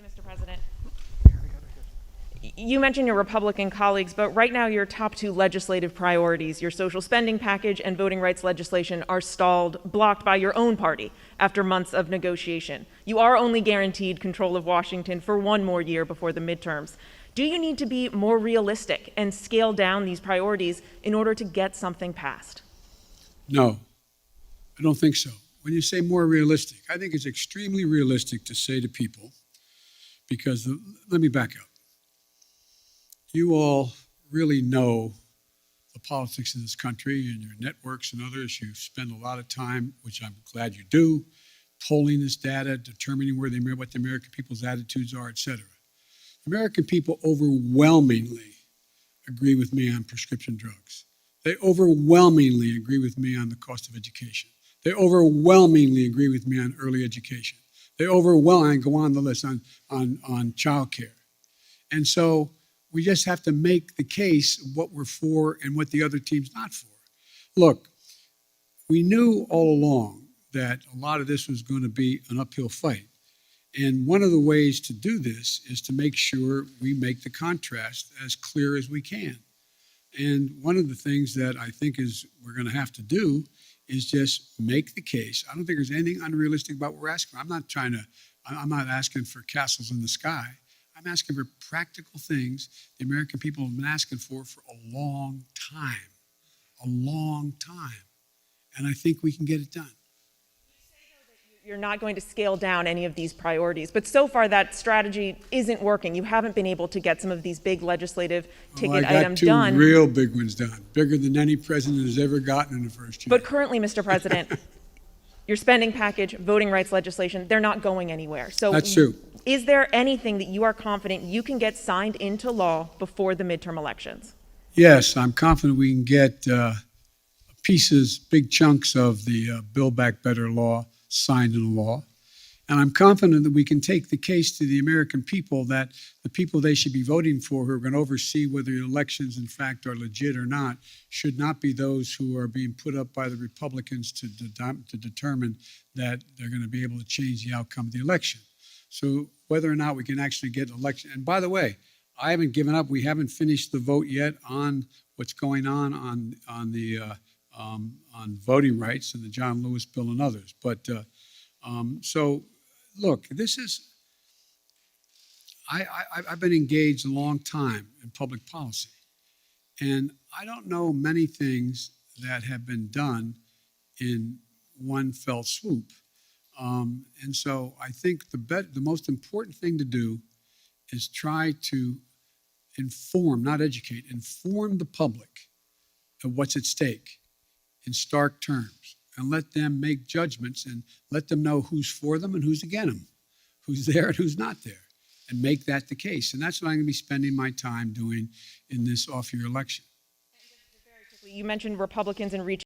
Mr. President. You mentioned your Republican colleagues, but right now your top two legislative priorities, your social spending package and voting rights legislation, are stalled, blocked by your own party after months of negotiation. You are only guaranteed control of Washington for one more year before the midterms. Do you need to be more realistic and scale down these priorities in order to get something passed? No, I don't think so. When you say more realistic, I think it's extremely realistic to say to people, because let me back up. You all really know the politics of this country and your networks and others. You spend a lot of time, which I'm glad you do, polling this data, determining what the American people's attitudes are, et cetera. American people overwhelmingly agree with me on prescription drugs. They overwhelmingly agree with me on the cost of education. They overwhelmingly agree with me on early education. They overwhelmingly go on the list on child care. And so we just have to make the case of what we're for and what the other team's not for. Look, we knew all along that a lot of this was going to be an uphill fight. And one of the ways to do this is to make sure we make the contrast as clear as we can. And one of the things that I think is we're going to have to do is just make the case. I don't think there's anything unrealistic about what we're asking. I'm not asking for castles in the sky. I'm asking for practical things the American people have been asking for a long time, And I think we can get it done. You're not going to scale down any of these priorities, but so far that strategy isn't working. You haven't been able to get some of these big legislative ticket items done. I got two real big ones done, bigger than any president has ever gotten in the first year. But currently, Mr. President, your spending package, voting rights legislation, they're not going anywhere. So that's true. Is there anything that you are confident you can get signed into law before the midterm elections? Yes, I'm confident we can get pieces, big chunks of the Build Back Better law signed into law. And I'm confident that we can take the case to the American people that the people they should be voting for, who are going to oversee whether the elections in fact are legit or not, should not be those who are being put up by the Republicans to determine that they're going to be able to change the outcome of the election. So whether or not we can actually get an election, and by the way, I haven't given up. We haven't finished the vote yet on what's going on voting rights and the John Lewis bill and others. But so, look, this is, I've been engaged a long time in public policy, and I don't know many things that have been done in one fell swoop. And so I think the most important thing to do is try to inform, not educate, inform the public of what's at stake in stark terms, and let them make judgments and let them know who's for them and who's against them, who's there and who's not there, and make that the case. And that's what I'm going to be spending my time doing in this off-year election. You mentioned Republicans and reaching